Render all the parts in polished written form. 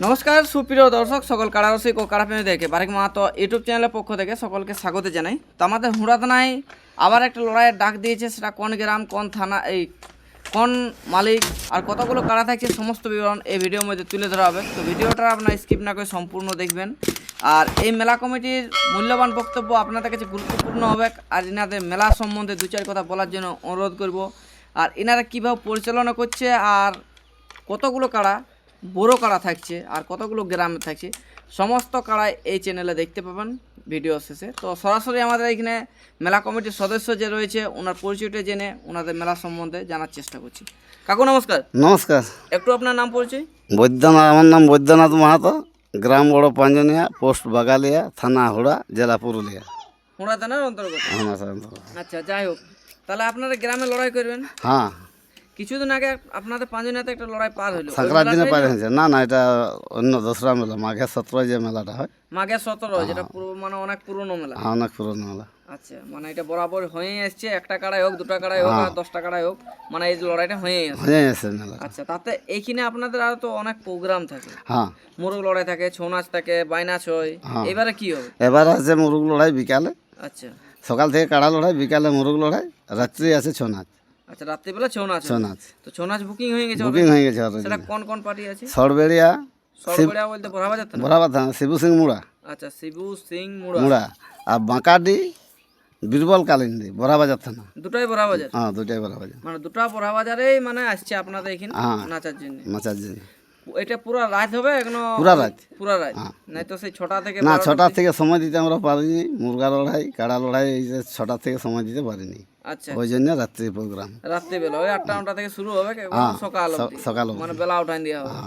নমস্কার সুপ্রিয় দর্শক, সকল কারারসিক ও কারাপ্রেমী দেখে বারেক মাহাতো ইউটিউব চ্যানেলের পক্ষ থেকে সকলকে স্বাগত জানাই। তো আমাদের হুড়াদানায় আবার একটা লড়াইয়ের ডাক দিয়েছে, সেটা কোন গ্রাম, কোন থানা, কোন মালিক আর কতগুলো কারা থাকছে সমস্ত বিবরণ এই ভিডিওর মধ্যে তুলে ধরা হবে। তো ভিডিওটা আপনার স্কিপ না করে সম্পূর্ণ দেখবেন। আর এই মেলা কমিটির মূল্যবান বক্তব্য আপনাদের কাছে গুরুত্বপূর্ণ হবে। আর এনাদের মেলা সম্বন্ধে দু চার কথা বলার জন্য অনুরোধ করব। আর এনারা কীভাবে পরিচালনা করছে, আর কতগুলো কারা বড় কারা থাকছে, আর কতগুলো গ্রামে থাকছে, সমস্ত কারাই এই চ্যানেলে দেখতে পাবেন ভিডিও শেষে। তো সরাসরি আমাদের এখানে মেলা কমিটির সদস্য যে রয়েছে, ওনার পরিচয়টা জেনে ওনাদের মেলা সম্বন্ধে জানার চেষ্টা করছি। কাকু নমস্কার। নমস্কার। একটু আপনার নাম পরিচয়। বৈদ্যনাথ, আমার নাম বৈদ্যনাথ মাহাতো, গ্রাম বড় পাঞ্জনিয়া, পোস্ট বাগালিয়া, থানা হুড়া, জেলা পুরুলিয়া। হুড়া থানার অন্তর্গত। আচ্ছা, যাই হোক, তাহলে আপনারা গ্রামে লড়াই করবেন। হ্যাঁ, কিছুদিন আগে আপনাদের পাঁচজনাতে একটা লড়াই পার হলো, সংক্রান্তি দিনে পার হয়েছে। না না, এটা অন্য দোসরা মেলা, মাঘের 17 যে মেলাটা হয়, মাঘের 17, যেটা মানে অনেক পুরনো মেলা। হ্যাঁ, অনেক পুরনো মেলা। আচ্ছা, মানে এটা বরাবর হয়েই আসছে, একটা কাড়াই হোক, দুটা কাড়াই হোক, আর 10টা কাড়াই হোক, মানে এই লড়াইটা হয়েই আসছে। হয়ে গেছে মেলা। আচ্ছা, তাতে এইখানে আপনাদের আরো তো অনেক প্রোগ্রাম থাকে। হ্যাঁ, মোরগ লড়াই থাকে, ছৌ নাচ থাকে, বাইনাচ হয়। এবারে কি হবে? এবার আছে মুরগ লড়াই বিকালে। আচ্ছা সকাল থেকে কাড়া লড়াই, বিকালে মুরগ লড়াই, রাত্রি আছে ছৌ নাচ। আচ্ছা, রাত্রিবেলা ছৌ নাচ। ছৌ নাচ তো ছৌ নাচ বুকিং হয়ে গেছে? বুকিং হয়ে গেছে। সেটা কোন কোন পার্টি আছে? সরবেড়িয়া, সরবড়িয়া বলতে বড়াবাজার তো না? বরাবার থানা, শিবু সিং মুড়া আচ্ছা, শিবু সিং মুড়া। মুড়া, আর বাঁকাডি, বীরবল কালিন্দি, বড়াবাজার থানা। দুটাই বড়াবাজার? হ্যাঁ, দুটাই বড়াবাজার। মানে দুটা বড়াবাজারেই মানে আসছে আপনাদের এখানে নাচার জন্য। নাচার জন্য এটা পুরো রাত হবে এখনো? পুরা রাত। পুরা রাত? নাই তো সেই 6টা থেকে না, 6টা থেকে সময় দিতে আমরা পারিনি। মুরগা লড়াই, কাড়া লড়াই, এই যে 6টা থেকে সময় দিতে পারিনি। আচ্ছা, ওই জন্য রাত্রি প্রোগ্রাম। রাত্রিবেলা ওই 8টা থেকে শুরু হবে, সকাল অবধি। সকাল মানে বেলা উঠাই দেওয়া হবে,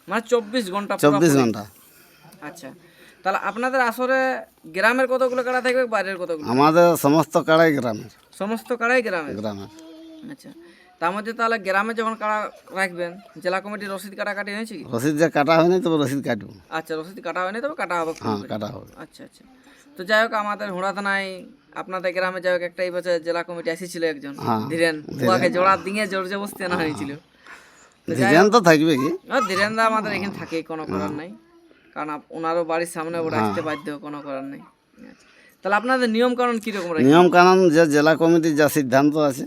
মানে 24 ঘন্টা। 24 ঘন্টা। আচ্ছা, তাহলে আপনাদের আসরে গ্রামের কতগুলো কাড়া থাকবে, বাইরের কতগুলো? আমাদের সমস্ত কাড়াই গ্রামের। সমস্ত কাড়াই গ্রামের? গ্রামের। আচ্ছা, তার মধ্যে তাহলে গ্রামে যখন কাড়া রাখবেন, জেলা কমিটির রসিদ কাটাকাটি হয়েছে কি? রসিদ যে কাটা হয়নি, তবে রসিদ কাটবো। আচ্ছা, রসিদ কাটা হয়নি, তবে কাটা হবে। হ্যাঁ, কাটা হবে। আচ্ছা আচ্ছা। তো যাই হোক, আমাদের হুড়া থানায় আপনাদের গ্রামে যাই হোক একটা এই বছর জেলা কমিটি এসেছিল একজন, ধীরেন। ওকে জোড়া দিয়ে জোর জবস্তি আনা হয়েছিল। ডিজাইন তো থাকবে কি? ধীরেন দা আমাদের এখানে থাকে, কোনো করার নাই, কারণ ওনারও বাড়ির সামনে ওরা আসতে বাধ্য, কোনো করার নাই। আচ্ছা, তাহলে আপনাদের নিয়ম কানুন কিরকম? নিয়ম কানুন যে জেলা কমিটির যা সিদ্ধান্ত আছে,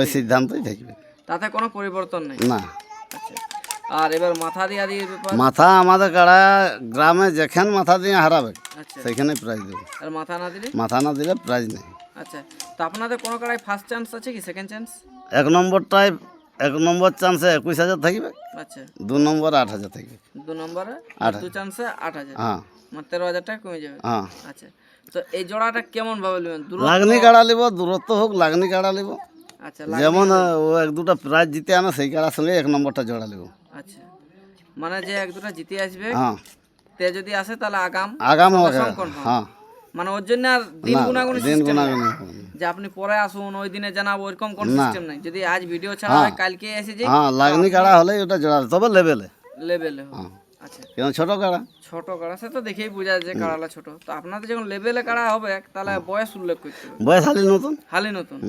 ওই সিদ্ধান্তই থাকবে, তাতে কোনো পরিবর্তন নেই। না। আচ্ছা, আর এবার মাথা দিয়া দিয়ে ব্যাপার? মাথা আমাদের কাড়া গ্রামে যেখান মাথা দিয়ে হারাবে, আচ্ছা, সেখানে প্রাইজ দেবে। আর মাথা না দিলে? মাথা না দিলে প্রাইজ নেই। আচ্ছা, তো আপনাদের কোনো কাড়ায় ফার্স্ট চান্স আছে কি, সেকেন্ড চান্স? 1 নম্বরটায় 1 নম্বর চান্সে 21,000 থাকবে। আচ্ছা, 2 নম্বরে 8,000 থাকবে। 2 নম্বরে 2 চান্সে 8,000। হ্যাঁ, মানে 13,000 টাকা কমে যাবে। হ্যাঁ। আচ্ছা, তো এই জোড়াটা কেমন ভাবে নেবেন? লাগনি কাড়া লিব, দূরত্ব হোক, লাগনি কাড়া লিব। আচ্ছা, যেমন ও 1-2টা প্রাইজ জিতে আনা, সেই কাড়ার সঙ্গে 1 নম্বরটা জোড়া লিব। আচ্ছা, মানে যে 1-2টা জিতে আসবে, হ্যাঁ, তে যদি আসে তাহলে আগাম confirm। হ্যাঁ, মানে ওর জন্য আর দিন গুনাগুনি দিন সিস্টেম গুণাগুণ। যে আপনি পরে আসুন ওই দিনে জানাবো, এরকম কোন সিস্টেম নাই। যদি আজ ভিডিও ছাড়া হয়, কালকে এসে যে হ্যাঁ, লাগনি কাড়া হলে ওটা জোড়া, তবে লেভেলে। লেভেলে। আচ্ছা, কেন ছোট কাড়া? ছোট কাড়া সে তো দেখেই বোঝা যায় কাড়ালা ছোট। তো আপনাদের যখন লেভেলে কাড়া হবে, তাহলে বয়স উল্লেখ করতে হবে। বয়স হালি নতুন। হালি নতুন?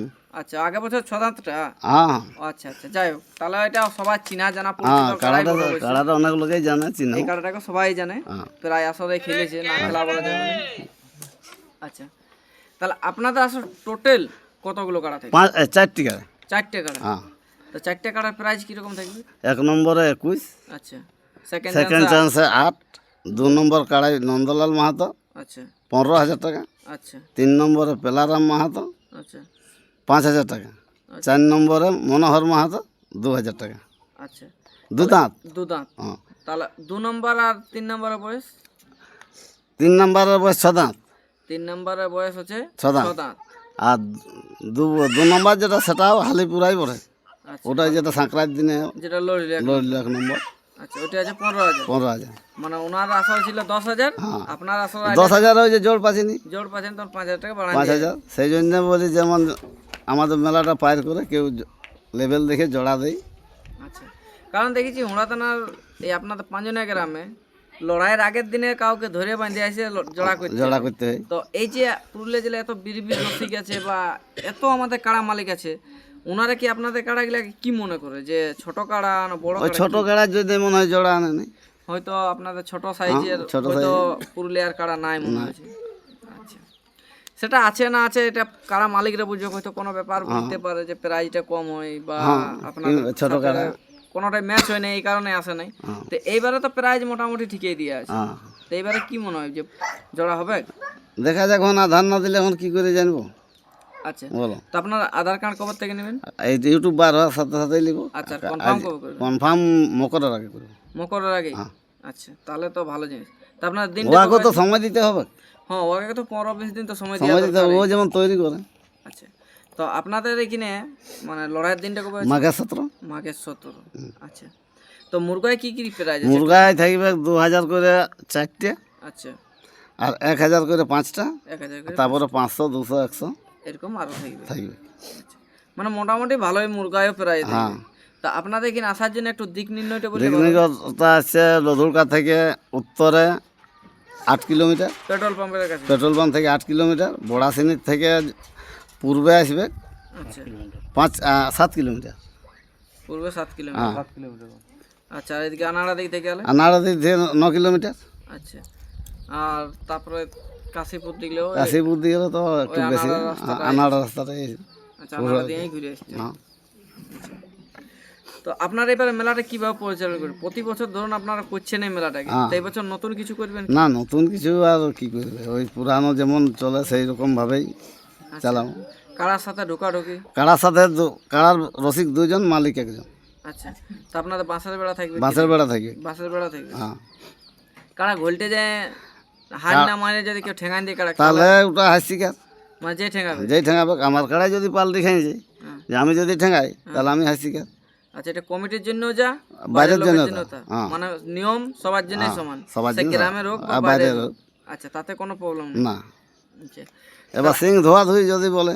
আচ্ছা, আগে বছর 6 দাঁতটা? হ্যাঁ, আচ্ছা আচ্ছা, যাই হোক, তাহলে এটা সবাই চিনা জানা হ্যাঁ, পরিচিত কাড়াই বড় হয়েছে। কাড়াটা অনেক লোকেই জানে, চিনে। এই কাড়াটাকে সবাই জানে, প্রায় আসরে খেলেছে, না খেলা বলা যাবে না। আচ্ছা, তাহলে আপনাদের আসলে টোটাল কতগুলো কাড়া থাকে? 4টি কাড়া। 4টে কাড়া? হ্যাঁ। তো 4টে কাড়ার প্রাইস কিরকম থাকবে? 1 নম্বরে 21। আচ্ছা, সেকেন্ড চান্সে 8। 2 নম্বর কাড়াই নন্দলাল মাহাতো, আচ্ছা 15,000 টাকা। আচ্ছা 3 নম্বরে পেলারাম মাহাতো, আচ্ছা 5,000 টাকা। 4 নম্বরে মনোহর মাহাতো, 2,000 টাকা। আচ্ছা, 2 দাঁত। 2 দাঁত। হ্যাঁ। তাহলে 2 নম্বর আর 3 নম্বরের বয়স? 3 নম্বরের বয়স 6 দাঁত। 3 নম্বরের বয়স হচ্ছে 6 দাঁত। 6 দাঁত। আর 2 নম্বর যেটা, সেটাও হালি পুরাই পড়ে। আচ্ছা, ওটাই যেটা সংক্রান্তির দিনে যেটা লড়িলে। লড়ল 1 নম্বর। আচ্ছা, ওটা আছে 15,000। 15,000। মানে ওনার আসর ছিল 10,000, আপনার আসর 10,000 ওই যে জোর পাচ্ছিনি, জোর পাচ্ছেন, তখন 5,000 টাকা বাড়ান। 5,000। সেই জন্য বলি, যেমন আমাদের মেলাটা পার করে কেউ লেভেল দেখে জোড়া দেয়। আচ্ছা, কারণ দেখেছি হুড়া থানার এই আপনাদের পাঁচজনের গ্রামে লড়াইয়ের আগের দিনে কাউকে ধরে বাঁধে আসে জোড়া করতে হয়। তো এই যে পুরুলিয়া জেলায় এত বীর রসিক আছে বা এত আমাদের কাড়া মালিক আছে, ওনারা কি আপনাদের কাড়াগুলাকে কি মনে করে যে ছোট কাড়া না বড় ওই কাড়া? ছোট কাড়া যদি মনে হয় জোড়া আনে নাই। হয়তো আপনাদের ছোট সাইজের ছোট হয়তো পুরুলিয়ার কাড়া নাই মনে হচ্ছে। আচ্ছা, সেটা আছে না আছে এটা কাড়া মালিকরা বুঝবে, হয়তো কোনো ব্যাপার বুঝতে পারে যে প্রাইজটা কম হয় বা আপনাদের ছোট সাথে কাড়া কোনোটাই ম্যাচ হয় না এই কারণে আসে নাই। তো এইবারে তো প্রাইজ মোটামুটি ঠিকই দিয়ে আছে। হ্যাঁ তো এইবারে কি মনে হয় যে জোড়া হবে? দেখা যাক, এখন আধার না দিলে এখন কি করে জানবো আচ্ছা, বলো। তো আপনার আধার কার্ড কবে থেকে নেবেন? এই ইউটিউব বার হওয়ার সাথে সাথেই লিখবো। আচ্ছা, কনফার্ম কবে করবেন? কনফার্ম মকরের আগে করবো। মকরের আগে? আচ্ছা, তাহলে তো ভালো জিনিস। তা আপনার দিন ওকে তো সময় দিতে হবে, হ্যাঁ ওকে তো 15-20 দিন তো সময় সময় দেওয়া দিতে হবে, ও যেমন তৈরি করে। আচ্ছা, তো আপনাদের এখানে মানে লড়াইয়ের দিনটা কবে আছে? মাঘের 17। মাঘের 17। আচ্ছা, তো মুরগায় কি কি প্রাইজ আছে? মুরগায় থাকবে 2000 করে 4টে, আচ্ছা, আর 1000 করে 5টা, 1000 করে তারপরে 500, 200, 100 এরকম আরো থাকবে। থাকবে। আচ্ছা, মানে মোটামুটি ভালোই মুরগায়ও প্রাইজ থাকবে। তা আপনাদের এখানে আসার জন্য একটু দিক নির্ণয়টা বলতে পারবেন? দিকনিগতটা আছে লদুরকা থেকে উত্তরে 8 কিলোমিটার, পেট্রোল পাম্পের কাছে। পেট্রোল পাম্প থেকে 8 কিলোমিটার, বড়াশিনির থেকে পূর্বে আসবে আচ্ছা, 7 কিলোমিটার, পূর্বে 7 কিলোমিটার। 7 কিলোমিটার। আচ্ছা, আর এদিকে আনাড়া দিক থেকে গেলে? আনাড়াদি থেকে 9 কিলোমিটার, আচ্ছা, আর তারপরে কাশীপুর দিকলেও? কাশীপুর দিয়ে গেলে তো একটু বেশি, আনাড়া রাস্তাটাই। আচ্ছা, আনাড়া দিয়েই ঘুরে আসছে। হ্যাঁ। তো আপনারা এবারে মেলাটা কিভাবে পরিচালনা করবেন? প্রতি বছর ধরুন আপনারা করছেন এই মেলাটাকে, তো এই বছর নতুন কিছু করবেন? না, নতুন কিছু আর কি করবে, ওই পুরানো যেমন চলে সেই রকম ভাবেই চালাবো। কারার সাথে ঢোকাঢুকি? কাড়ার সাথে কাড়ার রসিক 2 জন, মালিক 1 জন। আচ্ছা, তো আপনাদের বাঁশের বেড়া থাকবে? বাঁশের বেড়া থাকবে। বাঁশের বেড়া থাকবে। হ্যাঁ, কারা ঘোলটে যায় হার না মারে যদি কেউ ঠেঙান দিয়ে কারা তাহলে ওটা হাসিকার, মানে যে ঠেঙাবে? যেই ঠেঙাবে। আমার কাড়ায় যদি পাল্টি খেয়ে যায়, যে আমি যদি ঠেঙাই, তাহলে আমি হাসিকার। আচ্ছা, এটা কমিটির জন্য যা বাইরের লোকের জন্য জন্য তা। তা? মানে নিয়ম সবার জন্যই সমান, সবার সে জন্য গ্রামের হোক বা আর বাইরের বাইরের হোক। হোক। আচ্ছা, তাতে কোনো প্রবলেম নেই। না, আচ্ছা, এবার সিং ধোয়া ধুই যদি বলে,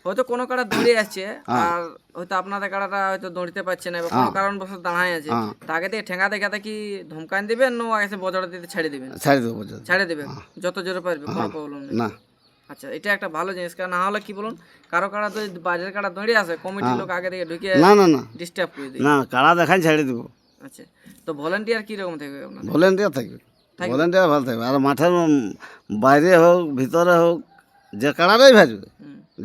হয়তো কোনো কাড়া দৌড়ে আসছে আর হয়তো আপনাদের কাড়াটা হয়তো দৌড়তে পারছে না বা কোনো কারণবশত দাঁড়ায় আছে, তা আগে থেকে ঠেঙ্গা দেখাতে কি ধমকান দিবেন না আগে সে বজড়া দিতে ছেড়ে দিবেন? ছাড়ি দেবো পর্যন্ত। ছেড়ে দিবেন যত জোরে পারবে, কোনো প্রবলেম নেই। না, আচ্ছা, এটা একটা ভালো জিনিস, কারণ না হলে কি বলুন, কারো কাড়া তো বাজারের কাড়া দৌড়ে আসে, কমিটির লোক আগে থেকে ঢুকে না, না, না, ডিস্টার্ব করে দিই। না, কাড়া দেখাই ছেড়ে দেবো। আচ্ছা, তো ভলেন্টিয়ার কীরকম থাকবে আপনার? ভলেন্টিয়ার থাকবে, ভলেন্টিয়ার ভালো থাকবে। আর মাঠের বাইরে হোক ভিতরে হোক, যে কাড়াটাই ভাজবে,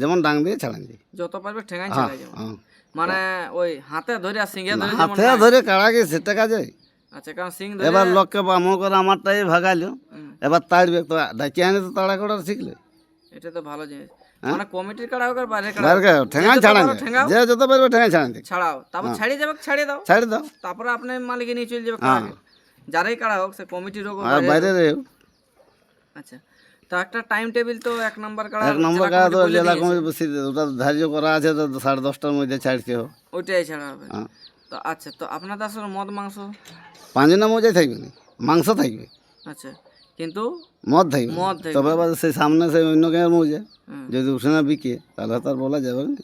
যেমন ডাং দিয়ে ছাড়ান দিয়ে যত পারবে ঠেঙাই ছেড়ে যাবে, হ্যাঁ। মানে ওই হাতে ধরে আর সিংহে ধরে যেমন হাতে ধরে কাড়াকে সেটা কাজে। আচ্ছা, কারণ সিং ধরে এবার লোককে মনে করে আমারটাই ভাগাইলো, এবার তাড়বে তো ডাকি আনে তো তাড়া করার শিখলে। এটা তো ভালো জিনিস, মানে কমিটির কাড়া হোক আর বাইরের কাড়া বাইরে হোক, ঠেঙাই ছাড়ান, ঠেঙাও যে যত পারবে ঠেঙাই ছাড়ান দিয়ে ছাড়াও, তারপর ছাড়িয়ে যাবে, ছাড়িয়ে দাও, ছাড়ি দাও। তারপরে আপনি মালিকে নিয়ে চলে যাবে কাড়াকে, যারাই কাড়া হোক, সে কমিটির হোক বা আর বাইরের বাইরে হোক। আচ্ছা, তো একটা টাইম টেবিল তো 1 নম্বর কাড়া 1 নম্বর কাড়া তো জেলা কমিটি বেশি ওটা ধার্য করা আছে, তো 10:30টার মধ্যে ছাড়তে হোক। ওইটাই ছাড়া হবে। তো আচ্ছা, তো আপনাদের আসলে মদ মাংস? 5 দিনের মজাই থাকবে না, মাংস থাকবে, আচ্ছা, কিন্তু মদ থাকবে। মদ থাকবে। তবে আবার সেই সামনে সেই অন্য গাঁয়ের মৌজা হুম। যদি উঠে না বিকে, তাহলে তার বলা যাবে না।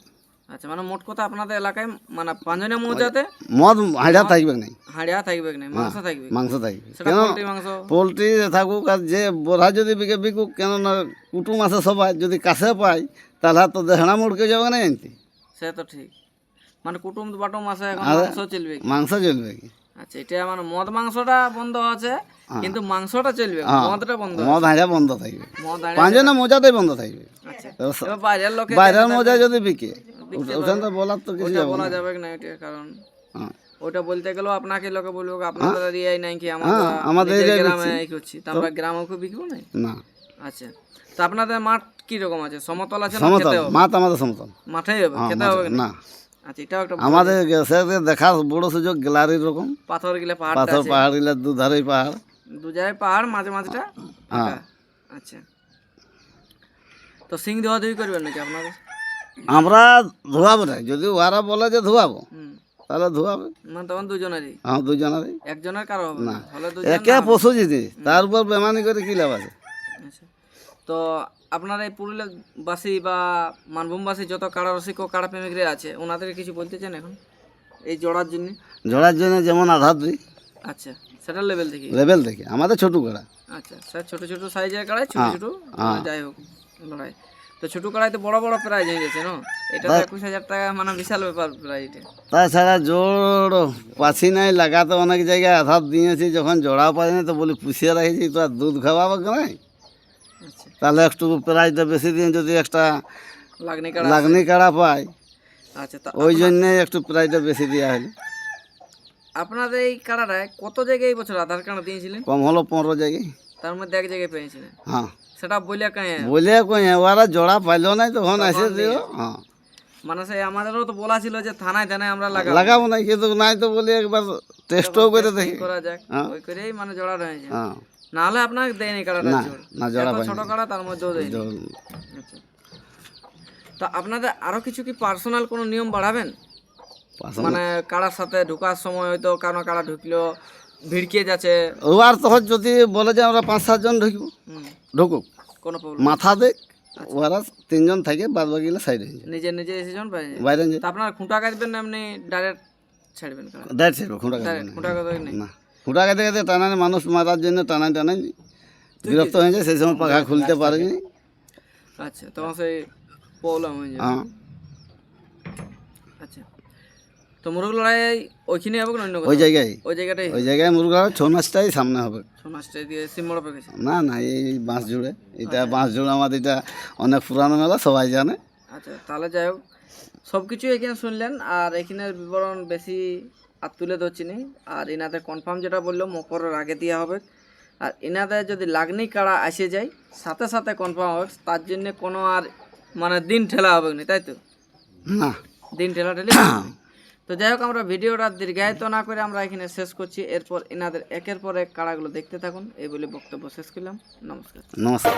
আচ্ছা, মানে মোট কথা আপনাদের এলাকায় মানে 5 মৌজাতে মদ হাঁড়া থাকবে না, হাড়িয়া থাকবে না, মাংস থাকবে? মাংস থাকবে। সেটা পোল্ট্রি মাংস? পোলট্রি থাকুক আর যে বোরা যদি বিকে বিকুক, কেননা কুটুম আছে সবাই, যদি কাছে পাই তাহলে তো দেহড়া মুড়কে যাবে না জানতে। সে তো ঠিক, মানে কুটুম বাটুম আছে, এখন মাংস চলবে কি? মাংস চলবে কি? আচ্ছা, এটা মানে মদ মাংসটা বন্ধ আছে, কিন্তু মাংসটা চলবে, মদটা বন্ধ আছে। মদ হাঁড়া বন্ধ থাকবে, মদ 5 দিনের মজাটাই বন্ধ থাকবে। আচ্ছা, এবার বাইরের লোকে বাইরের মজা যদি বিকে, ওখান তো বলার তো কিছু ওটা যাবে বলা না। যাবে না, এটা কারণ হ্যাঁ। ওটা বলতে গেলেও আপনাকে লোকে বলবো আপনাদের এরিয়ায় নাই কি, আমাদের আমাদের নিজের এরিয়ায় গ্রামে এই করছি, তো আমরা গ্রামেও বিকবো না। না, আচ্ছা, তো আপনাদের মাঠ কি রকম আছে? সমতল আছে না সমতল খেতে হবে? মাত আমাদের সমতল। মাঠেই হবে, খেতে হবে না? না, আচ্ছা, এটাও একটা আমাদের দেখার বড় সুযোগ গ্যালারির রকম, পাথর গিলা পাহাড় পাথর পাহাড় গুলা দুধারেই পাহাড়। দু জায়গায় পাহাড়, মাঝে মাঝেটা ফাঁকা। আচ্ছা, তো সিং ধোয়া ধুই করবেন নাকি আপনাদের? আমরা ধোয়াবো না, যদি ওরা বলে যে ধোয়াবো, হুম, তাহলে ধোয়াবে। মানে তখন দুজনেরই? হ্যাঁ, দুজনেরই। একজনের কারো হবে না, হলে দুজন। একে পশু জিনিস, তার উপর বেমানি করে কি লাভ আছে? আচ্ছা, তো আপনার এই পুরুলিয়াবাসী বা মানভূমবাসী যত কাড়া রসিক ও কাড়া প্রেমিকরা আছে, ওনাদের কিছু বলতে চান এখন এই জোড়ার জন্য? জোড়ার জন্য যেমন আধার দিই, আচ্ছা, সেটার লেভেল থেকে? লেভেল থেকে আমাদের ছোট করা। আচ্ছা স্যার, ছোট ছোট সাইজের কাড়াই, ছোট ছোট যাই হোক লড়াই, তো ছোট কাড়াই তো বড় বড় প্রাইজ হয়ে গেছে না, এটা তো 21,000 টাকা মানে বিশাল ব্যাপার প্রাইজ এটা। তাছাড়া জোর পাছি নাই লাগাতে অনেক জায়গায় আধার দিয়েছি, যখন জোড়া পাইনি তো বলি পুষিয়ে রাখেছি, তো আর দুধ খাওয়াবো নাই, আচ্ছা, তাহলে একটু প্রাইজটা বেশি দিন যদি একটা লাগনি কাড়া। লাগনি কাড়া পাই, আচ্ছা, তা ওই জন্যে একটু প্রাইজটা বেশি দেওয়া হলো। আপনাদের এই কাড়াটায় কত জায়গায় এই বছর আধার কার্ড দিয়েছিলেন? কম হলো 15 জায়গায়। তার মধ্যে এক জায়গায় পেয়েছিলেন, হ্যাঁ, সেটা বলে কাঁয়ে বলে কই ওরা জোড়া পাইলো নাই, তখন এসে দিও। হ্যাঁ, মানে সেই আমাদেরও তো বলা ছিল যে থানায় থানায় আমরা লাগাবো না, কিন্তু নাই তো বলি একবার টেস্টও করে দেখি। করা যাক, হ্যাঁ। ওই করেই মানে জোড়া রয়েছে। হ্যাঁ, নাহলে আপনাকে দেয়নি কাড়াটা না জোড়। না জোড়া এত পাইনি। ছোট কাড়া তার মধ্যেও দেয়নি। জোড়- আচ্ছা, তা আপনাদের আরো কিছু কি পার্সোনাল কোনো নিয়ম বাড়াবেন? পার্সোনাল- মানে কাড়ার সাথে ঢোকার সময় হয়তো কারো কাড়া ঢুকলো ভিড়কে যাচ্ছে, ও আর তখন যদি বলে যে আমরা 5-7 জন ঢুকবো, ঢুকুক, কোনো প্রবলেম মাথা দেখ, ওরা 3 জন থাকে, বাদ বাকিগুলো সাইডে নিজে নিজে এসে যখন বাইরে যায়। বাইরে তা আপনার খুঁটা কাটবেন না এমনি ডাইরেক্ট ছাড়বেন কাড়া? দেড় ছিল খুঁটা ডাইরেক্ট খুঁটা কাটা নেই। না, খুঁটা কাটে কাটে টানানি, মানুষ মারার জন্য টানাই টানাই বিরক্ত হয়ে যায়, সেই সময় পাখা খুলতে পারেনি। আচ্ছা, তখন সেই প্রবলেম হয়ে যায়। হ্যাঁ, আচ্ছা, তো মুরগ লড়াই ওইখানে হবে না অন্য ওই কোথাও? জায়গায় ওই জায়গাটাই ওই জায়গায় মুরগা 6 মাসটাই সামনে হবে। সোনাসটাই দিয়ে সিমড়া পেকেছে। না না, এই বাঁশ জুড়ে, এটা বাঁশ জুড়ে আমাদের, এটা অনেক পুরানো মেলা, সবাই জানে। আচ্ছা, তাহলে যাই হোক, সব কিছু এখানে শুনলেন, আর এখানের বিবরণ বেশি আর তুলে ধরছি নি। আর এনাদের কনফার্ম যেটা বললো মকরের আগে দেওয়া হবে, আর এনাদের যদি লাগনি কাড়া আসে যায় সাথে সাথে কনফার্ম হবে, তার জন্য কোনো আর মানে দিন ঠেলা হবে না, তাই তো? না, দিন ঠেলা ঠেলি। তো যাই হোক, আমরা ভিডিওটা দীর্ঘায়িত না করে আমরা এখানে শেষ করছি। এরপর এনাদের একের পর এক কাড়াগুলো দেখতে থাকুন, এই বলে বক্তব্য শেষ করলাম। নমস্কার। নমস্কার।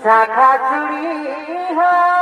শাখা চুড়ি হয়